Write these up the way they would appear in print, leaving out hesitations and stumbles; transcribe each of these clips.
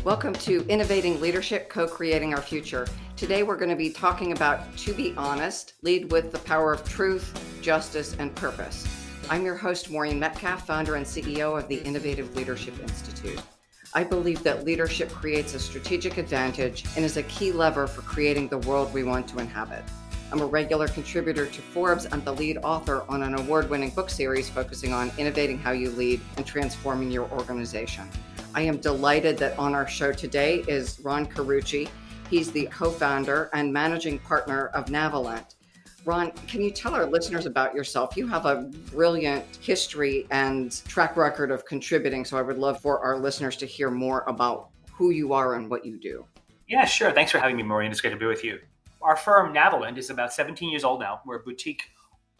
Welcome to Innovating Leadership, Co-Creating Our Future. Today we're going to be talking about to be honest, lead with the power of truth, justice, and purpose. I'm your host, Maureen Metcalf, founder and CEO of the Innovative Leadership Institute. I believe that leadership creates a strategic advantage and is a key lever for creating the world we want to inhabit. I'm a regular contributor to Forbes and the lead author on an award-winning book series focusing on innovating how you lead and transforming your organization. I am delighted that on our show today is Ron Carrucci. He's the co-founder and managing partner of Navalent. Ron, can you tell our listeners about yourself? You have a brilliant history and track record of contributing, so I would love for our listeners to hear more about who you are and what you do. Yeah, sure. Thanks for having me, Maureen. It's great to be with you. Our firm, Navalent, is about 17 years old now. We're a boutique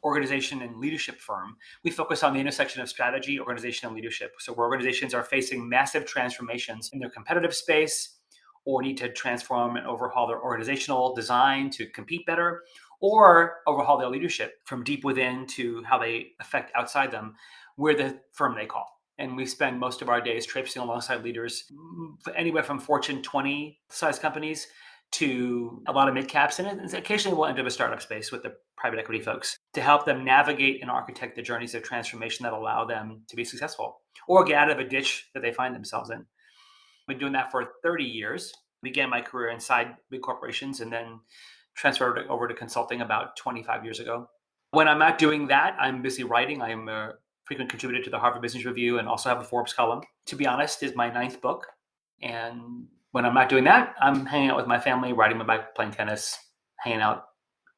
organization and leadership firm. We focus on the intersection of strategy, organization, and leadership. So where organizations are facing massive transformations in their competitive space, or need to transform and overhaul their organizational design to compete better, or overhaul their leadership from deep within to how they affect outside them, we're the firm they call. And we spend most of our days traipsing alongside leaders, anywhere from Fortune 20 size companies to a lot of mid caps, and occasionally we'll enter the startup space with the private equity folks to help them navigate and architect the journeys of transformation that allow them to be successful or get out of a ditch that they find themselves in. I've been doing that for 30 years. Began my career inside big corporations and then transferred over to consulting about 25 years ago. When I'm not doing that, I'm busy writing. I'm a frequent contributor to the Harvard Business Review and also have a Forbes column. To be honest, is my 9th book. And when I'm not doing that, I'm hanging out with my family, riding my bike, playing tennis, hanging out,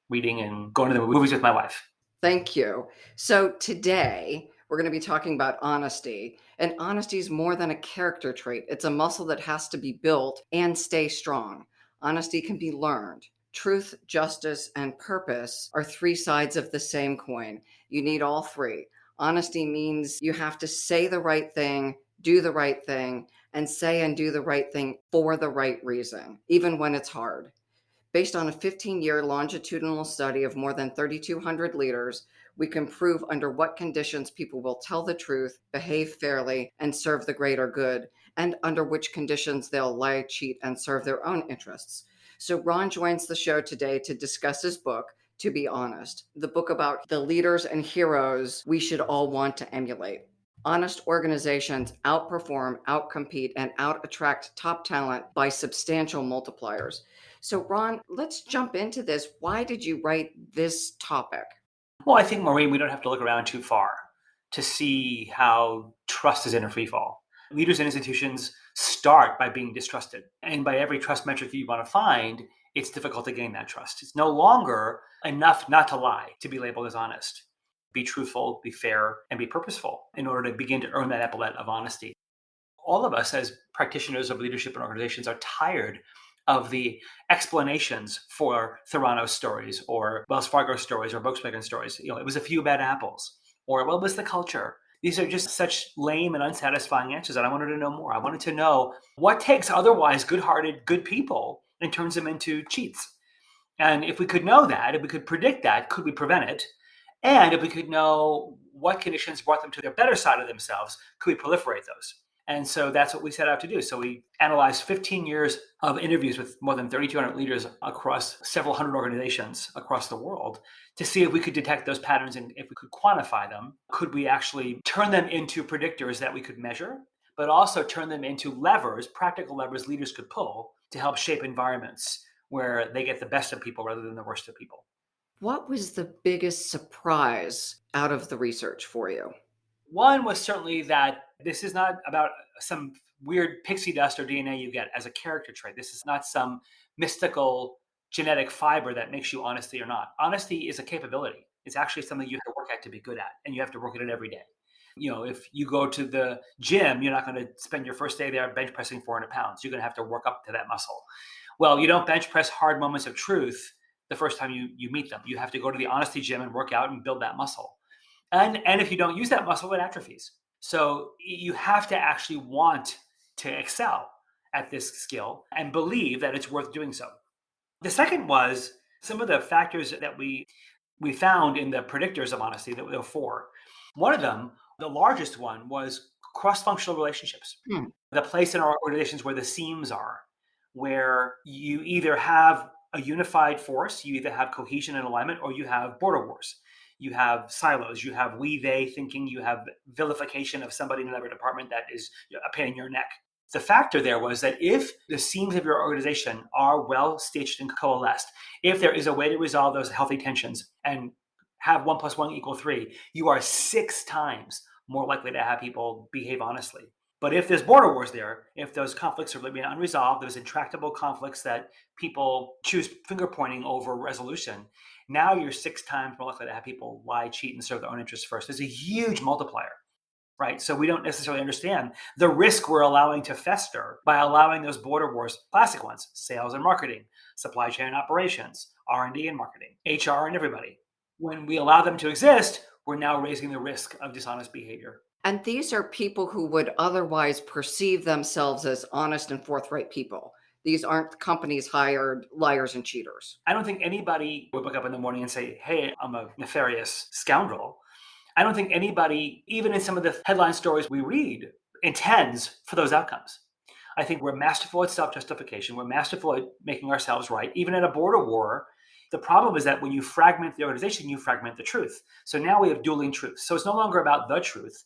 reading, and going to the movies with my wife. Thank you. So today we're going to be talking about honesty. And honesty is more than a character trait. It's a muscle that has to be built and stay strong. Honesty can be learned. Truth, justice, and purpose are 3 sides of the same coin. You need all 3. Honesty means you have to say the right thing, do the right thing, and say and do the right thing for the right reason, even when it's hard. Based on a 15-year longitudinal study of more than 3,200 leaders, we can prove under what conditions people will tell the truth, behave fairly, and serve the greater good, and under which conditions they'll lie, cheat, and serve their own interests. So Ron joins the show today to discuss his book, To Be Honest, the book about the leaders and heroes we should all want to emulate. Honest organizations outperform, outcompete, and out-attract top talent by substantial multipliers. So Ron, let's jump into this. Why did you write this topic? Well, I think, Maureen, we don't have to look around too far to see how trust is in a free fall. Leaders and institutions start by being distrusted. And by every trust metric you want to find, it's difficult to gain that trust. It's no longer enough not to lie, to be labeled as honest. Be truthful, be fair, and be purposeful in order to begin to earn that epaulet of honesty. All of us as practitioners of leadership and organizations are tired of the explanations for Theranos stories or Wells Fargo stories or Volkswagen stories. It was a few bad apples, or what was the culture? These are just such lame and unsatisfying answers, and I wanted to know more. I wanted to know what takes otherwise good-hearted, good people and turns them into cheats. And if we could know that, if we could predict that, could we prevent it? And if we could know what conditions brought them to their better side of themselves, could we proliferate those? And so that's what we set out to do. So we analyzed 15 years of interviews with more than 3,200 leaders across several hundred organizations across the world to see if we could detect those patterns and if we could quantify them. Could we actually turn them into predictors that we could measure, but also turn them into levers, practical levers leaders could pull to help shape environments where they get the best of people rather than the worst of people. What was the biggest surprise out of the research for you? One was certainly that this is not about some weird pixie dust or DNA you get as a character trait. This is not some mystical genetic fiber that makes you honesty or not. Honesty is a capability. It's actually something you have to work at to be good at, and you have to work at it every day. If you go to the gym, you're not going to spend your first day there bench pressing 400 pounds. You're going to have to work up to that muscle. Well, you don't bench press hard moments of truth the first time you meet them. You have to go to the honesty gym and work out and build that muscle. And if you don't use that muscle, it atrophies. So you have to actually want to excel at this skill and believe that it's worth doing so. The second was some of the factors that we found in the predictors of honesty. That there were 4. One of them, the largest one, was cross-functional relationships, Hmm. the place in our organizations where the seams are, where you either have a unified force, you either have cohesion and alignment, or you have border wars. You have silos, you have we, they thinking, you have vilification of somebody in another department that is a pain in your neck. The factor there was that if the seams of your organization are well stitched and coalesced, if there is a way to resolve those healthy tensions and have 1 + 1 = 3, you are 6 times more likely to have people behave honestly. But if there's border wars there, if those conflicts are being unresolved, those intractable conflicts that people choose finger pointing over resolution, now you're 6 times more likely to have people lie, cheat, and serve their own interests first. There's a huge multiplier, right? So we don't necessarily understand the risk we're allowing to fester by allowing those border wars, classic ones, sales and marketing, supply chain and operations, R&D and marketing, HR and everybody. When we allow them to exist, we're now raising the risk of dishonest behavior. And these are people who would otherwise perceive themselves as honest and forthright people. These aren't companies hired liars and cheaters. I don't think anybody would wake up in the morning and say, hey, I'm a nefarious scoundrel. I don't think anybody, even in some of the headline stories we read, intends for those outcomes. I think we're masterful at self-justification. We're masterful at making ourselves right. Even in a border war, the problem is that when you fragment the organization, you fragment the truth. So now we have dueling truths. So it's no longer about the truth.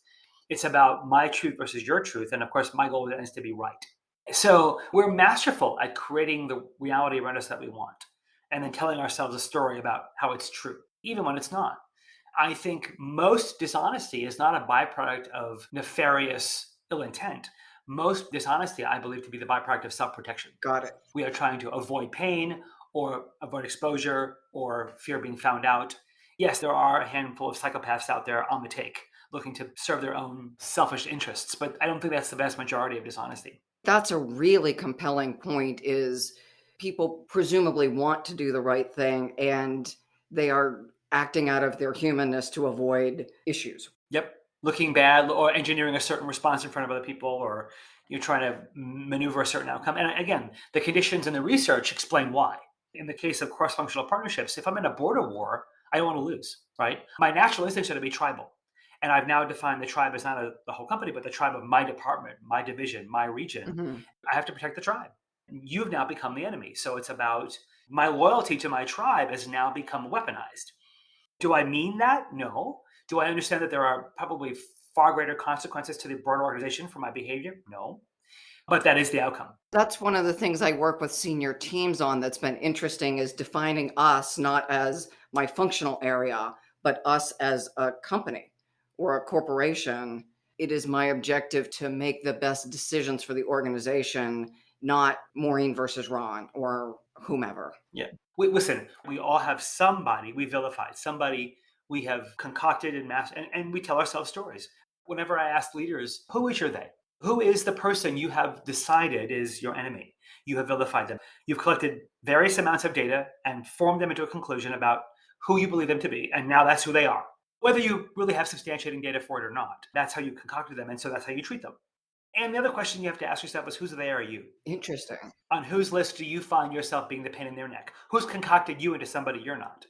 It's about my truth versus your truth. And of course, my goal is to be right. So we're masterful at creating the reality around us that we want and then telling ourselves a story about how it's true, even when it's not. I think most dishonesty is not a byproduct of nefarious ill intent. Most dishonesty, I believe, to be the byproduct of self protection. Got it. We are trying to avoid pain or avoid exposure or fear of being found out. Yes, there are a handful of psychopaths out there on the take looking to serve their own selfish interests, but I don't think that's the vast majority of dishonesty. That's a really compelling point is people presumably want to do the right thing and they are acting out of their humanness to avoid issues. Yep. Looking bad or engineering a certain response in front of other people, or you're trying to maneuver a certain outcome. And again, the conditions and the research explain why. In the case of cross functional partnerships, if I'm in a border war, I don't want to lose, right? My natural instinct is to be tribal. And I've now defined the tribe as not the whole company, but the tribe of my department, my division, my region. Mhm. I have to protect the tribe. You've now become the enemy. So it's about my loyalty to my tribe has now become weaponized. Do I mean that? No. Do I understand that there are probably far greater consequences to the broader organization for my behavior? No. But that is the outcome. That's one of the things I work with senior teams on that's been interesting is defining us not as my functional area, but us as a company or a corporation. It is my objective to make the best decisions for the organization, not Maureen versus Ron or whomever. Yeah. Listen, we all have somebody we vilified, somebody we have concocted and mass, and we tell ourselves stories. Whenever I ask leaders, who is your they? Who is the person you have decided is your enemy? You have vilified them. You've collected various amounts of data and formed them into a conclusion about who you believe them to be. And now that's who they are. Whether you really have substantiating data for it or not, that's how you concocted them. And so that's how you treat them. And the other question you have to ask yourself is whose they are you? Interesting. On whose list do you find yourself being the pain in their neck? Who's concocted you into somebody you're not?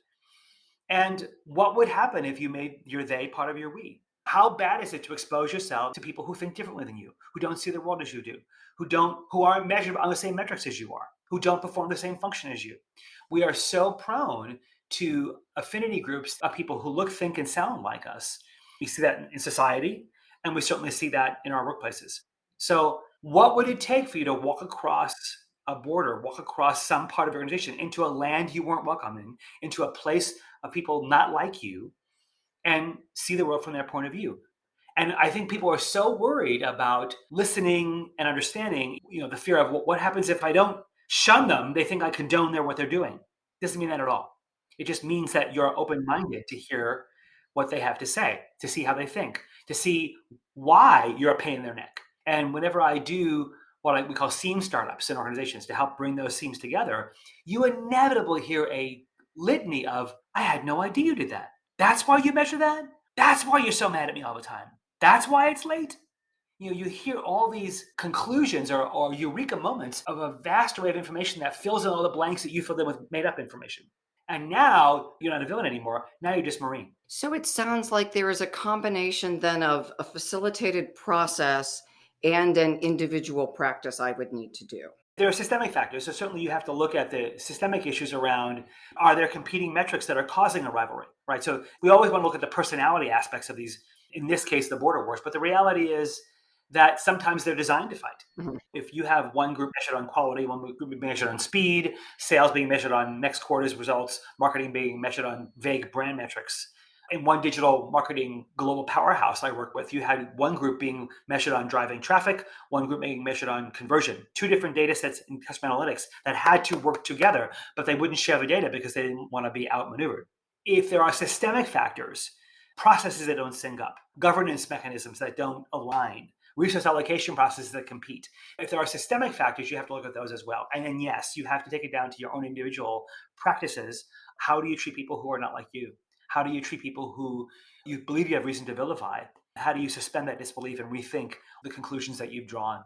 And what would happen if you made your they part of your we? How bad is it to expose yourself to people who think differently than you, who don't see the world as you do, who aren't measured on the same metrics as you are, who don't perform the same function as you? We are so prone to affinity groups of people who look, think, and sound like us. We see that in society, and we certainly see that in our workplaces. So, what would it take for you to walk across a border, walk across some part of your organization into a land you weren't welcome in, into a place of people not like you, and see the world from their point of view? And I think people are so worried about listening and understanding, the fear of what happens if I don't shun them? They think I condone what they're doing. Doesn't mean that at all. It just means that you're open-minded to hear what they have to say, to see how they think, to see why you're a pain in their neck. And whenever I do we call seam startups in organizations to help bring those seams together, you inevitably hear a litany of, I had no idea you did that. That's why you measure that? That's why you're so mad at me all the time. That's why it's late. You hear all these conclusions or eureka moments of a vast array of information that fills in all the blanks that you filled in with made up information. And now you're not a villain anymore. Now you're just Marine. So it sounds like there is a combination then of a facilitated process and an individual practice I would need to do. There are systemic factors. So certainly you have to look at the systemic issues around, are there competing metrics that are causing a rivalry, right? So we always want to look at the personality aspects of these, in this case, the border wars. But the reality is that sometimes they're designed to fight. Mhm. If you have one group measured on quality, one group being measured on speed, sales being measured on next quarter's results, marketing being measured on vague brand metrics. In one digital marketing global powerhouse I work with, you had one group being measured on driving traffic, one group being measured on conversion. Two different data sets in customer analytics that had to work together, but they wouldn't share the data because they didn't want to be outmaneuvered. If there are systemic factors, processes that don't sync up, governance mechanisms that don't align, resource allocation processes that compete. If there are systemic factors, you have to look at those as well. And then, yes, you have to take it down to your own individual practices. How do you treat people who are not like you? How do you treat people who you believe you have reason to vilify? How do you suspend that disbelief and rethink the conclusions that you've drawn?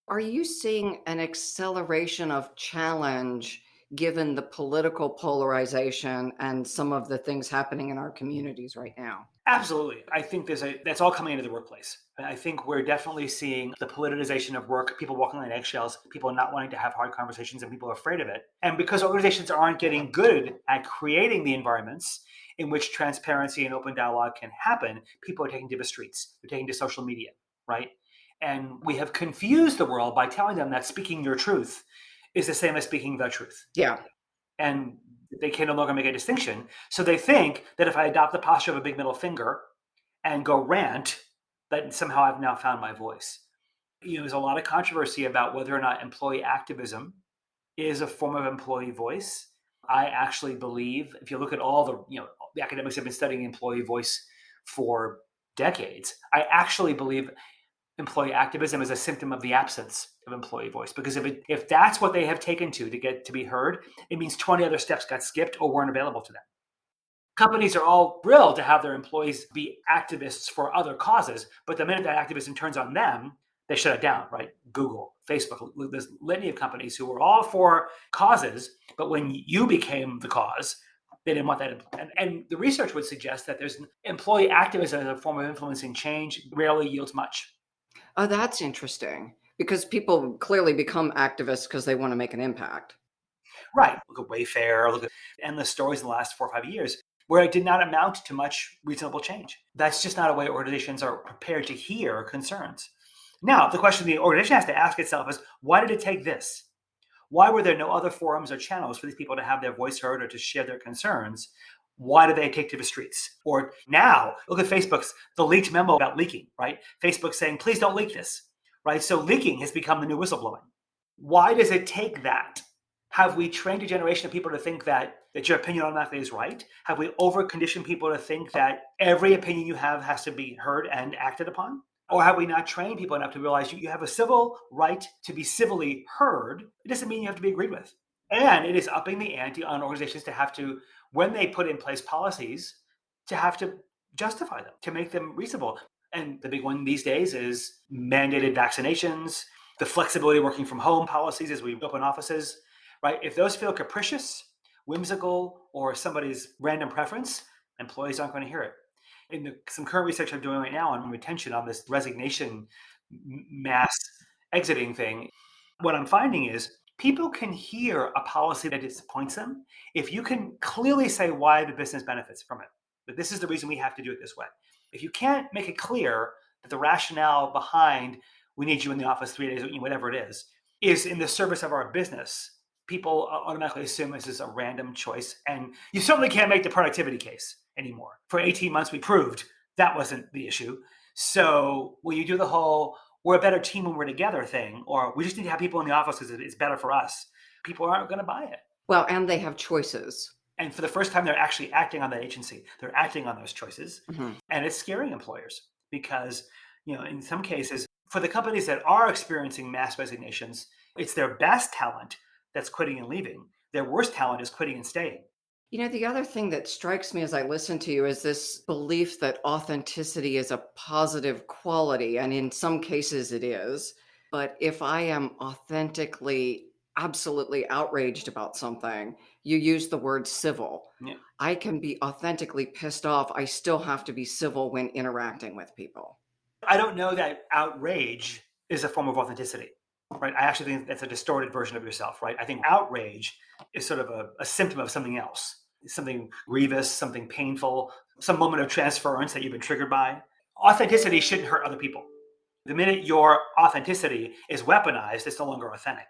Are you seeing an acceleration of challenge given the political polarization and some of the things happening in our communities right now? Absolutely. I think that's all coming into the workplace. I think we're definitely seeing the politicization of work, people walking on eggshells, people not wanting to have hard conversations, and people are afraid of it. And because organizations aren't getting good at creating the environments in which transparency and open dialogue can happen, people are taking to the streets, they're taking to social media, right? And we have confused the world by telling them that speaking your truth is the same as speaking the truth, Yeah. and they can no longer make a distinction. So they think that if I adopt the posture of a big middle finger and go rant, that somehow I've now found my voice. There's a lot of controversy about whether or not employee activism is a form of employee voice. I actually believe, if you look at all the academics have been studying employee voice for decades. I actually believe employee activism is a symptom of the absence of employee voice, because if that's what they have taken to get to be heard, it means 20 other steps got skipped or weren't available to them. Companies are all thrilled to have their employees be activists for other causes, but the minute that activism turns on them, they shut it down, right? Google, Facebook, there's litany of companies who were all for causes, but when you became the cause, they didn't want that. And the research would suggest that there's employee activism as a form of influencing change rarely yields much. Oh, that's interesting because people clearly become activists because they want to make an impact. Right. Look at Wayfair, look at endless stories in the last 4 or 5 years where it did not amount to much reasonable change. That's just not a way organizations are prepared to hear concerns. Now, the question the organization has to ask itself is, why did it take this? Why were there no other forums or channels for these people to have their voice heard or to share their concerns? Why did they take to the streets? Or now, look at Facebook's the leaked memo about leaking, right? Facebook saying, please don't leak this, right? So leaking has become the new whistleblowing. Why does it take that? Have we trained a generation of people to think that your opinion automatically is right? Have we over-conditioned people to think that every opinion you have has to be heard and acted upon? Or have we not trained people enough to realize you have a civil right to be civilly heard? It doesn't mean you have to be agreed with. And it is upping the ante on organizations to have to, when they put in place policies, to have to justify them, to make them reasonable. And the big one these days is mandated vaccinations, the flexibility of working from home policies as we open offices, right? If those feel capricious, whimsical, or somebody's random preference, employees aren't going to hear it. Some current research I'm doing right now on retention, on this resignation mass exiting thing, what I'm finding is people can hear a policy that disappoints them if you can clearly say why the business benefits from it. That this is the reason we have to do it this way. If you can't make it clear that the rationale behind we need you in the office 3 days, whatever it is in the service of our business, people automatically assume this is a random choice. And you certainly can't make the productivity case anymore. For 18 months, we proved that wasn't the issue. So when you do the whole, we're a better team when we're together thing, or we just need to have people in the office because it's better for us, people aren't going to buy it. Well, and they have choices. And for the first time, they're actually acting on that agency. They're acting on those choices. Mhm. And it's scaring employers because, in some cases, for the companies that are experiencing mass resignations, it's their best talent that's quitting and leaving. Their worst talent is quitting and staying. The other thing that strikes me as I listen to you is this belief that authenticity is a positive quality. And in some cases, it is. But if I am authentically, absolutely outraged about something, You use the word civil. Yeah. I can be authentically pissed off. I still have to be civil when interacting with people. I don't know that outrage is a form of authenticity, right? I actually think that's a distorted version of yourself, right? I think outrage is sort of a symptom of something else, something grievous, something painful, some moment of transference that you've been triggered by. Authenticity shouldn't hurt other people. The minute your authenticity is weaponized, it's no longer authentic.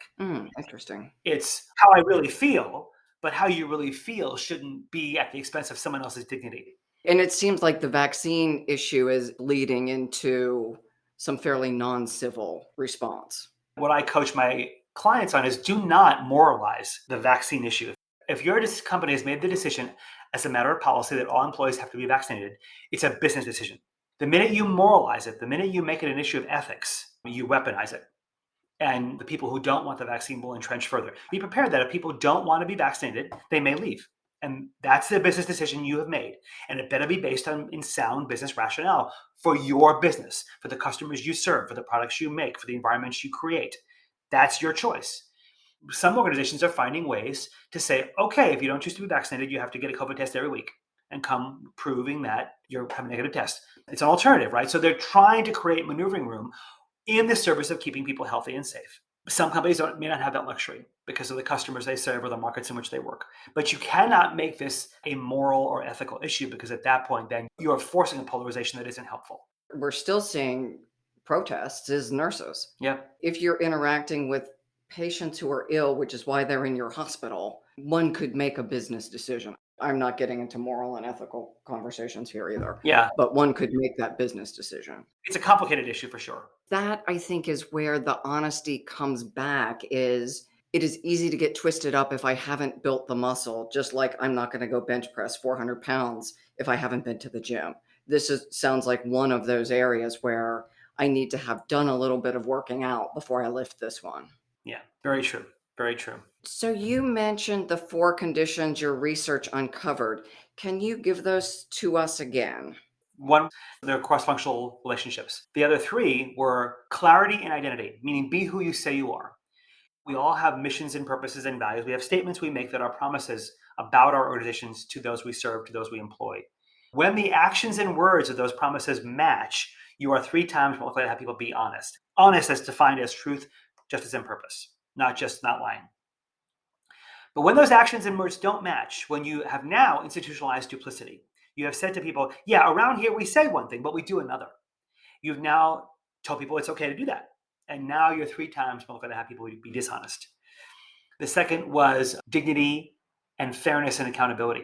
Interesting. It's how I really feel, but how you really feel shouldn't be at the expense of someone else's dignity. And it seems like the vaccine issue is leading into some fairly non-civil response. What I coach my clients on is do not moralize the vaccine issue. If your company has made the decision as a matter of policy that all employees have to be vaccinated, it's a business decision. The minute you moralize it, the minute you make it an issue of ethics, you weaponize it. And the people who don't want the vaccine will entrench further. Be prepared that if people don't want to be vaccinated, they may leave. And that's the business decision you have made. And it better be based on in sound business rationale for your business, for the customers you serve, for the products you make, for the environments you create. That's your choice. Some organizations are finding ways to say, okay, if you don't choose to be vaccinated, you have to get a COVID test every week and come proving that you have a negative test. It's an alternative, right? So they're trying to create maneuvering room in the service of keeping people healthy and safe. Some companies may not have that luxury because of the customers they serve or the markets in which they work. But you cannot make this a moral or ethical issue because at that point, then you're forcing a polarization that isn't helpful. We're still seeing protests as nurses. Yeah. If you're interacting with patients who are ill, which is why they're in your hospital, one could make a business decision. I'm not getting into moral and ethical conversations here either, Yeah. but one could make that business decision. It's a complicated issue for sure. That I think is where the honesty comes back is it is easy to get twisted up if I haven't built the muscle, just like I'm not going to go bench press 400 pounds if I haven't been to the gym. Sounds like one of those areas where I need to have done a little bit of working out before I lift this one. Yeah. Very true. Very true. So you mentioned the 4 conditions your research uncovered. Can you give those to us again? One, they're cross-functional relationships. The other 3 were clarity and identity, meaning be who you say you are. We all have missions and purposes and values. We have statements we make that are promises about our organizations to those we serve, to those we employ. When the actions and words of those promises match, you are 3 times more likely to have people be honest. Honest is defined as truth, justice, and purpose, not lying. But when those actions and words don't match, when you have now institutionalized duplicity, you have said to people, yeah, around here we say one thing, but we do another. You've now told people it's okay to do that. And now you're 3 times more likely to have people be dishonest. The second was dignity and fairness and accountability.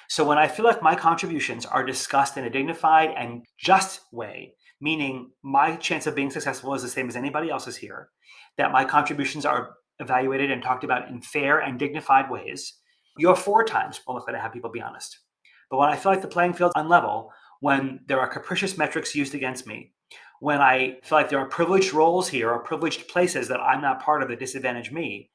So when I feel like my contributions are discussed in a dignified and just way, meaning my chance of being successful is the same as anybody else's here, that my contributions are evaluated and talked about in fair and dignified ways, you're 4 times more likely to have people be honest. But when I feel like the playing field's unlevel, when there are capricious metrics used against me, when I feel like there are privileged roles here or privileged places that I'm not part of that disadvantage me,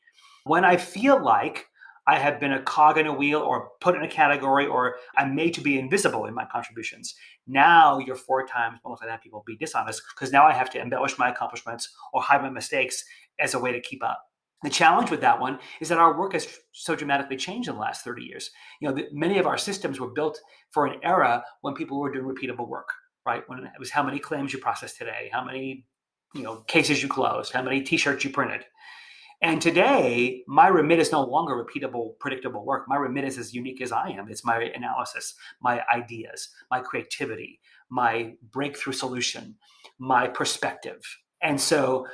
when I feel like I have been a cog in a wheel or put in a category or I'm made to be invisible in my contributions, now you're 4 times more likely to have people be dishonest because now I have to embellish my accomplishments or hide my mistakes as a way to keep up. The challenge with that one is that our work has so dramatically changed in the last 30 years. Many of our systems were built for an era when people were doing repeatable work, right? When it was how many claims you processed today, how many cases you closed, how many t-shirts you printed. And today, my remit is no longer repeatable, predictable work. My remit is as unique as I am. It's my analysis, my ideas, my creativity, my breakthrough solution, my perspective. And so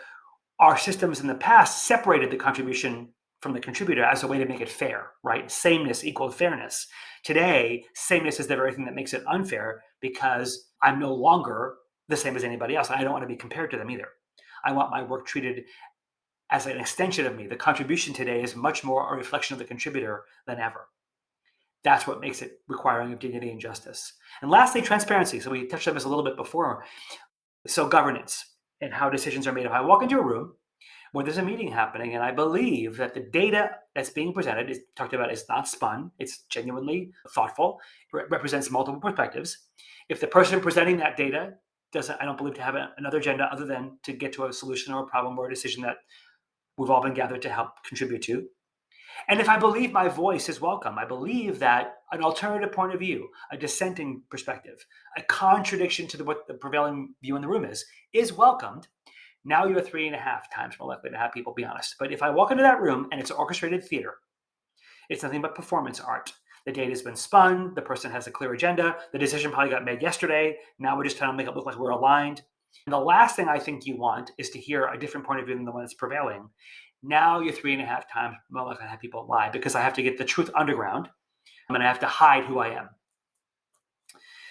our systems in the past separated the contribution from the contributor as a way to make it fair, right? Sameness equaled fairness. Today, sameness is the very thing that makes it unfair because I'm no longer the same as anybody else. I don't want to be compared to them either. I want my work treated as an extension of me. The contribution today is much more a reflection of the contributor than ever. That's what makes it requiring of dignity and justice. And lastly, transparency. So we touched on this a little bit before. So governance and how decisions are made. If I walk into a room where there's a meeting happening and I believe that the data that's being presented is talked about is not spun, it's genuinely thoughtful, it represents multiple perspectives. If the person presenting that data I don't believe to have another agenda other than to get to a solution or a problem or a decision that we've all been gathered to help contribute to. And if I believe my voice is welcome, I believe that an alternative point of view, a dissenting perspective, a contradiction to what the prevailing view in the room is welcomed, now you're 3.5 times more likely to have people be honest. But if I walk into that room and it's orchestrated theater, it's nothing but performance art. The data has been spun, the person has a clear agenda, the decision probably got made yesterday, now we're just trying to make it look like we're aligned. And the last thing I think you want is to hear a different point of view than the one that's prevailing. Now you're 3.5 times more likely to have people lie because I have to get the truth underground and I have to hide who I am.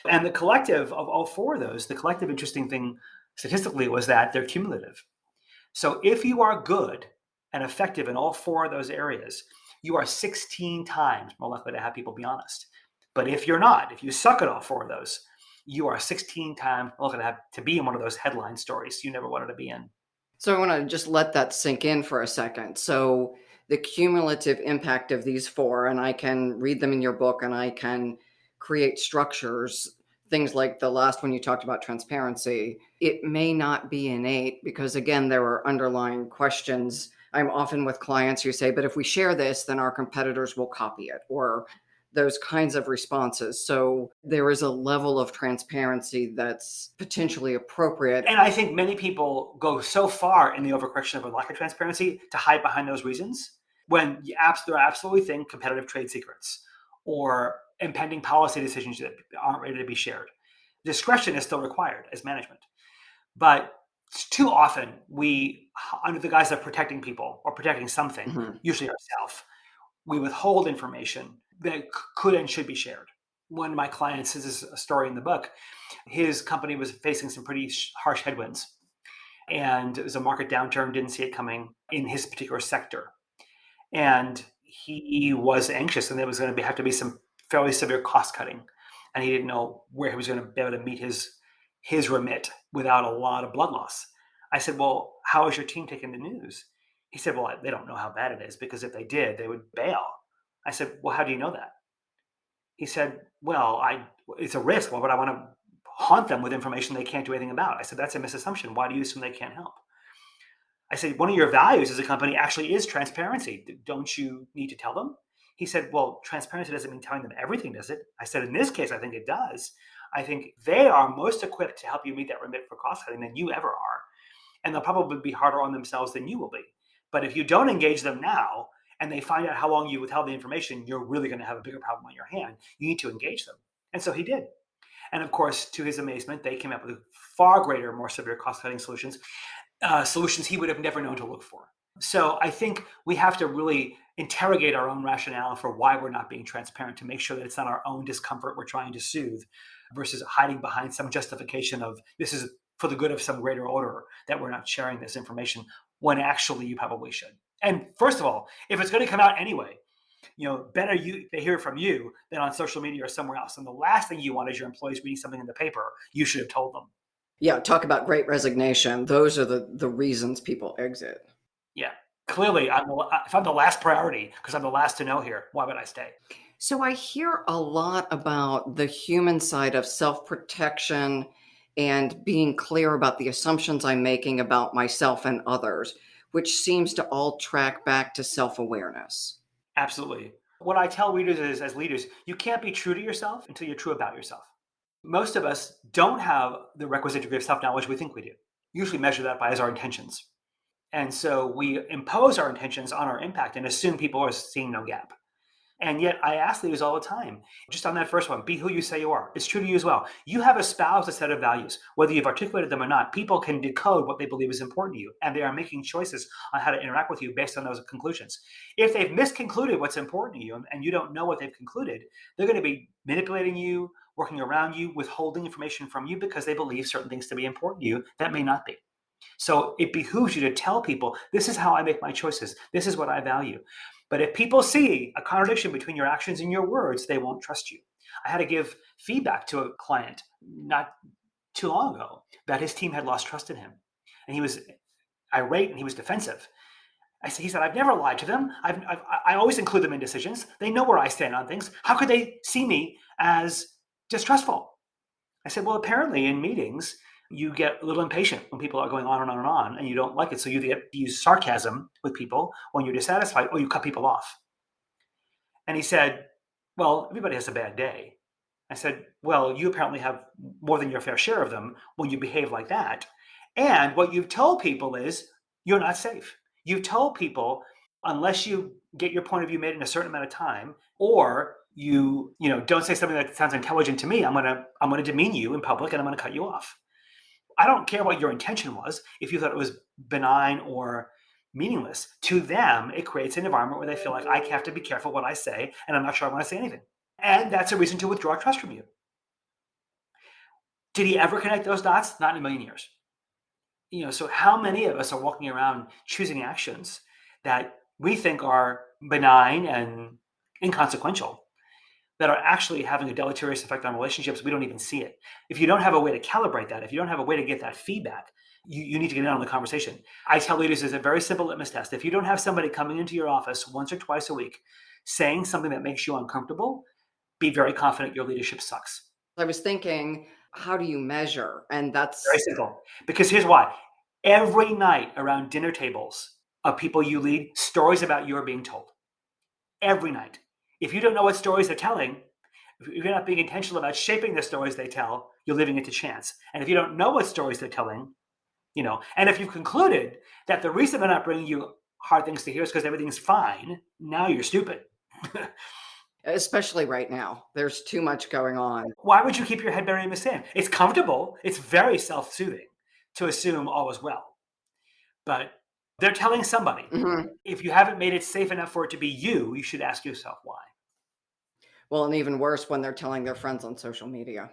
And the collective of all four of those, the collective interesting thing statistically was that they're cumulative. So if you are good and effective in all four of those areas, you are 16 times more likely to have people be honest. But if you're not, if you suck at all four of those, you are 16 times more likely to be in one of those headline stories you never wanted to be in. So I want to just let that sink in for a second. So the cumulative impact of these four, and I can read them in your book and I can create structures, things like the last one you talked about, transparency. It may not be innate because, again, there are underlying questions. I'm often with clients who say, but if we share this, then our competitors will copy it, or those kinds of responses. So there is a level of transparency that's potentially appropriate. And I think many people go so far in the overcorrection of a lack of transparency to hide behind those reasons when they're absolutely think competitive trade secrets or impending policy decisions that aren't ready to be shared. Discretion is still required as management. But too often we, under the guise of protecting people or protecting something, Mhm. usually ourselves, we withhold information that could and should be shared. One of my clients, this is a story in the book, his company was facing some pretty harsh headwinds. And it was a market downturn, didn't see it coming in his particular sector. And he was anxious, and there was going to have to be some fairly severe cost cutting. And he didn't know where he was going to be able to meet his remit without a lot of blood loss. I said, well, how is your team taking the news? He said, well, they don't know how bad it is because if they did, they would bail. I said, well, how do you know that? He said, well, it's a risk. Why would I want to haunt them with information they can't do anything about? I said, that's a misassumption. Why do you assume they can't help? I said, one of your values as a company actually is transparency. Don't you need to tell them? He said, well, transparency doesn't mean telling them everything, does it? I said, in this case, I think it does. I think they are most equipped to help you meet that remit for cost cutting than you ever are. And they'll probably be harder on themselves than you will be. But if you don't engage them now and they find out how long you withheld the information, you're really going to have a bigger problem on your hand. You need to engage them. And so he did. And of course, to his amazement, they came up with far greater, more severe cost cutting solutions, solutions he would have never known to look for. So I think we have to really interrogate our own rationale for why we're not being transparent to make sure that it's not our own discomfort we're trying to soothe versus hiding behind some justification of this is for the good of some greater order that we're not sharing this information when actually you probably should. And first of all, if it's going to come out anyway, better they hear from you than on social media or somewhere else. And the last thing you want is your employees reading something in the paper you should have told them. Yeah, talk about great resignation. Those are the reasons people exit. Yeah, clearly, if I'm the last priority because I'm the last to know here, why would I stay? So I hear a lot about the human side of self-protection and being clear about the assumptions I'm making about myself and others, which seems to all track back to self-awareness. Absolutely. What I tell readers is, as leaders, you can't be true to yourself until you're true about yourself. Most of us don't have the requisite degree of self-knowledge we think we do. Usually measure that by as our intentions. And so we impose our intentions on our impact and assume people are seeing no gap. And yet I ask leaders all the time, just on that first one, be who you say you are. It's true to you as well. You have espoused a set of values. Whether you've articulated them or not, people can decode what they believe is important to you. And they are making choices on how to interact with you based on those conclusions. If they've misconcluded what's important to you and you don't know what they've concluded, they're going to be manipulating you, working around you, withholding information from you because they believe certain things to be important to you that may not be. So it behooves you to tell people, this is how I make my choices. This is what I value. But if people see a contradiction between your actions and your words, they won't trust you. I had to give feedback to a client not too long ago that his team had lost trust in him. And he was irate and he was defensive. He said, I've never lied to them. I always include them in decisions. They know where I stand on things. How could they see me as distrustful? I said, well, apparently in meetings, you get a little impatient when people are going on and on and on, and you don't like it. So you use sarcasm with people when you're dissatisfied, or you cut people off. And he said, well, everybody has a bad day. I said, well, you apparently have more than your fair share of them when you behave like that. And what you've told people is you're not safe. You've told people unless you get your point of view made in a certain amount of time, or you don't say something that sounds intelligent to me, I'm gonna demean you in public and I'm gonna cut you off. I don't care what your intention was, if you thought it was benign or meaningless. To them, it creates an environment where they feel like I have to be careful what I say, and I'm not sure I want to say anything. And that's a reason to withdraw trust from you. Did he ever connect those dots? Not in a million years. So how many of us are walking around choosing actions that we think are benign and inconsequential that are actually having a deleterious effect on relationships? We don't even see it. If you don't have a way to calibrate that, if you don't have a way to get that feedback, you need to get in on the conversation. I tell leaders it's a very simple litmus test. If you don't have somebody coming into your office once or twice a week saying something that makes you uncomfortable, be very confident your leadership sucks. I was thinking, how do you measure? And Very that's simple. Because here's why. Every night around dinner tables of people you lead, stories about you are being told. Every night. If you don't know what stories they're telling, if you're not being intentional about shaping the stories they tell, you're leaving it to chance. And if you don't know what stories they're telling, and if you've concluded that the reason they're not bringing you hard things to hear is because everything's fine, now you're stupid. especially right now. There's too much going on. Why would you keep your head buried in the sand? It's comfortable. It's very self-soothing to assume all is well. But they're telling somebody. Mhm. If you haven't made it safe enough for it to be you, you should ask yourself why. Well, and even worse when they're telling their friends on social media.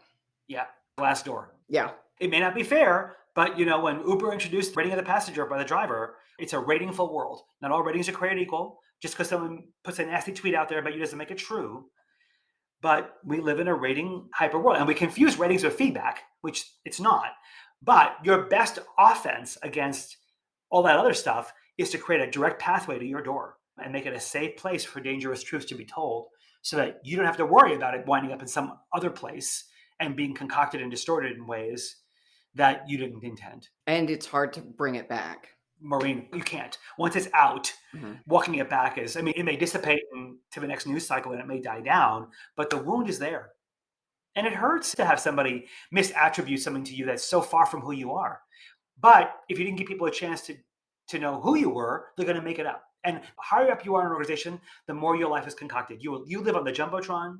Yeah, glass door. Yeah. It may not be fair, but when Uber introduced rating of the passenger by the driver, it's a ratingful world. Not all ratings are created equal. Just because someone puts a nasty tweet out there about you doesn't make it true. But we live in a rating hyper world, and we confuse ratings with feedback, which it's not. But your best offense against all that other stuff is to create a direct pathway to your door and make it a safe place for dangerous truths to be told so that you don't have to worry about it winding up in some other place and being concocted and distorted in ways that you didn't intend. And it's hard to bring it back. Maureen, you can't. Once it's out, Mhm. walking it back it may dissipate to the next news cycle and it may die down, but the wound is there. And it hurts to have somebody misattribute something to you that's so far from who you are. But if you didn't give people a chance to know who you were, they're going to make it up. And the higher up you are in an organization, the more your life is concocted. You live on the Jumbotron.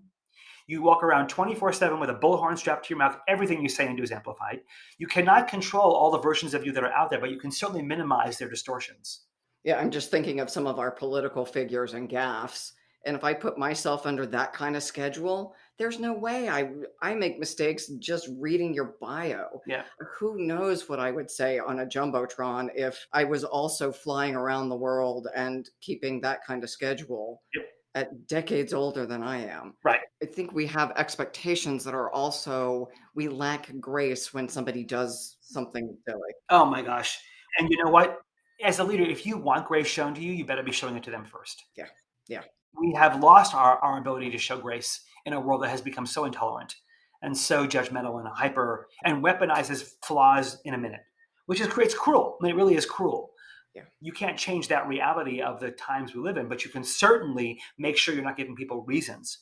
You walk around 24/7 with a bullhorn strapped to your mouth. Everything you say and do is amplified. You cannot control all the versions of you that are out there, but you can certainly minimize their distortions. Yeah, I'm just thinking of some of our political figures and gaffes. And if I put myself under that kind of schedule, there's no way I make mistakes just reading your bio. Yeah. Who knows what I would say on a jumbotron if I was also flying around the world and keeping that kind of schedule Yep. at decades older than I am. Right. I think we have expectations that are also we lack grace when somebody does something silly. Oh my gosh. And you know what? As a leader, if you want grace shown to you, you better be showing it to them first. Yeah. Yeah. We have lost our ability to show grace in a world that has become so intolerant and so judgmental and hyper and weaponizes flaws in a minute, which creates cruel. I mean, it really is cruel. Yeah. You can't change that reality of the times we live in, but you can certainly make sure you're not giving people reasons.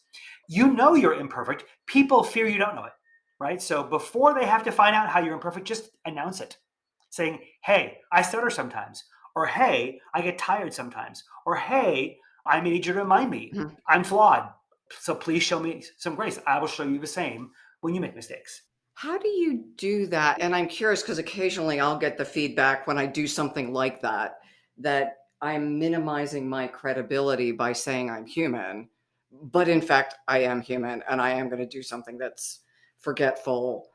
You know you're imperfect. People fear you don't know it, right? So before they have to find out how you're imperfect, just announce it, saying, hey, I stutter sometimes, or hey, I get tired sometimes, or hey, I may need you to remind me Mhm. I'm flawed. So please show me some grace. I will show you the same when you make mistakes. How do you do that? And I'm curious because occasionally I'll get the feedback when I do something like that, that I'm minimizing my credibility by saying I'm human. But in fact, I am human and I am going to do something that's forgetful.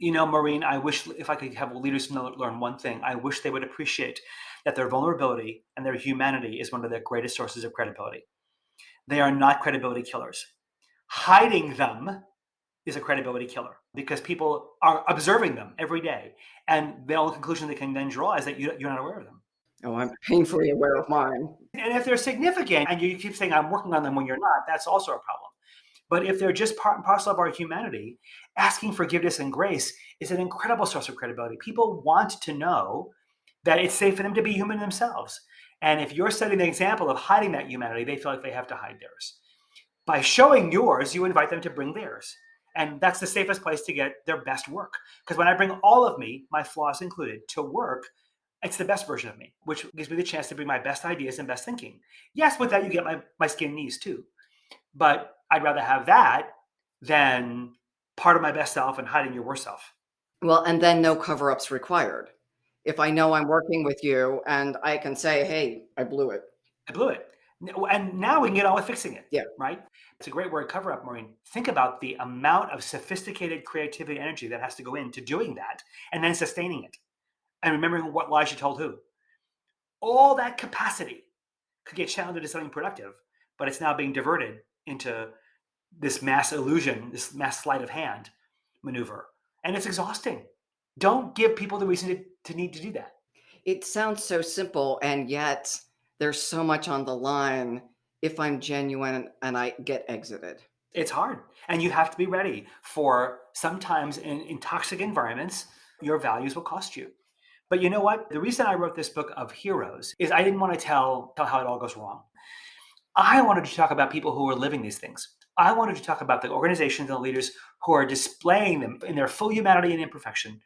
Maureen, I wish if I could have leaders learn one thing, I wish they would appreciate that their vulnerability and their humanity is one of their greatest sources of credibility. They are not credibility killers. Hiding them is a credibility killer because people are observing them every day. And the only conclusion they can then draw is that you're not aware of them. Oh, I'm painfully aware of mine. And if they're significant and you keep saying, I'm working on them when you're not, that's also a problem. But if they're just part and parcel of our humanity, asking forgiveness and grace is an incredible source of credibility. People want to know that it's safe for them to be human themselves. And if you're setting the example of hiding that humanity, they feel like they have to hide theirs. By showing yours, you invite them to bring theirs. And that's the safest place to get their best work. Because when I bring all of me, my flaws included, to work, it's the best version of me, which gives me the chance to bring my best ideas and best thinking. Yes, with that, you get my skin and knees too. But I'd rather have that than part of my best self and hiding your worst self. Well, and then no cover-ups required. If I know I'm working with you and I can say, "Hey, I blew it." I blew it. And now we can get on with fixing it, Yeah. right? It's a great word, cover up, Maureen. Think about the amount of sophisticated creativity and energy that has to go into doing that and then sustaining it and remembering what lies you told who. All that capacity could get channeled into something productive, but it's now being diverted into this mass illusion, this mass sleight of hand maneuver. And it's exhausting. Don't give people the reason to need to do that. It sounds so simple, and yet there's so much on the line if I'm genuine and I get exited. It's hard. And you have to be ready for sometimes in toxic environments, your values will cost you. But you know what? The reason I wrote this book of heroes is I didn't want to tell how it all goes wrong. I wanted to talk about people who are living these things. I wanted to talk about the organizations and leaders who are displaying them in their full humanity and imperfection,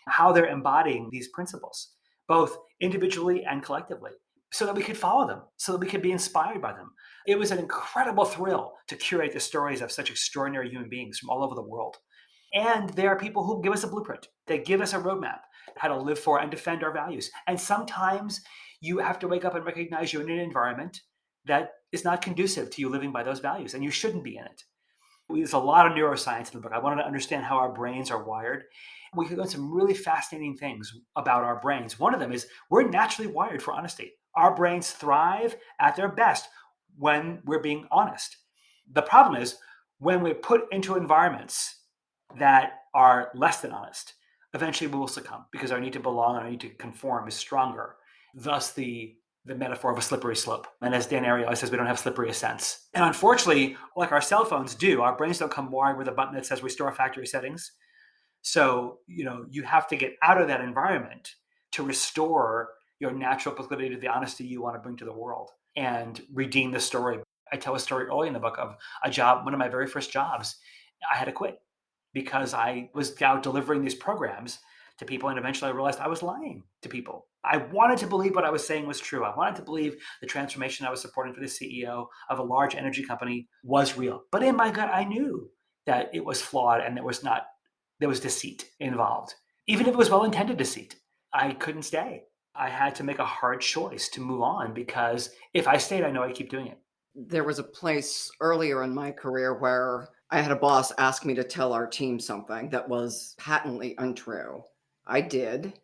how they're embodying these principles, both individually and collectively, so that we could follow them, so that we could be inspired by them. It was an incredible thrill to curate the stories of such extraordinary human beings from all over the world. And there are people who give us a blueprint. They give us a roadmap, how to live for and defend our values. And sometimes you have to wake up and recognize you're in an environment that is not conducive to you living by those values, and you shouldn't be in it. There's a lot of neuroscience in the book. I wanted to understand how our brains are wired. We could learn some really fascinating things about our brains. One of them is we're naturally wired for honesty. Our brains thrive at their best when we're being honest. The problem is when we're put into environments that are less than honest, eventually we will succumb because our need to belong and our need to conform is stronger. Thus, the metaphor of a slippery slope. And as Dan Ariely says, we don't have slippery ascents. And unfortunately, like our cell phones do, our brains don't come wired with a button that says restore factory settings. So, you have to get out of that environment to restore your natural proclivity to the honesty you want to bring to the world and redeem the story. I tell a story early in the book of a job, one of my very first jobs, I had to quit because I was out delivering these programs to people. And eventually I realized I was lying to people. I wanted to believe what I was saying was true. I wanted to believe the transformation I was supporting for the CEO of a large energy company was real. But in my gut, I knew that it was flawed and there was deceit involved. Even if it was well-intended deceit, I couldn't stay. I had to make a hard choice to move on because if I stayed, I know I'd keep doing it. There was a place earlier in my career where I had a boss ask me to tell our team something that was patently untrue. I did.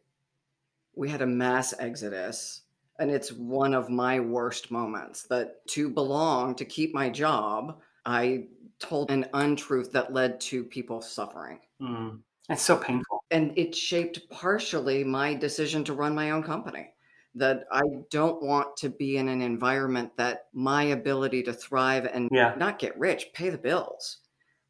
We had a mass exodus, and it's one of my worst moments that to belong, to keep my job, I told an untruth that led to people suffering. Mm. It's so painful. And it shaped partially my decision to run my own company. That I don't want to be in an environment that my ability to thrive and Yeah. not get rich, pay the bills,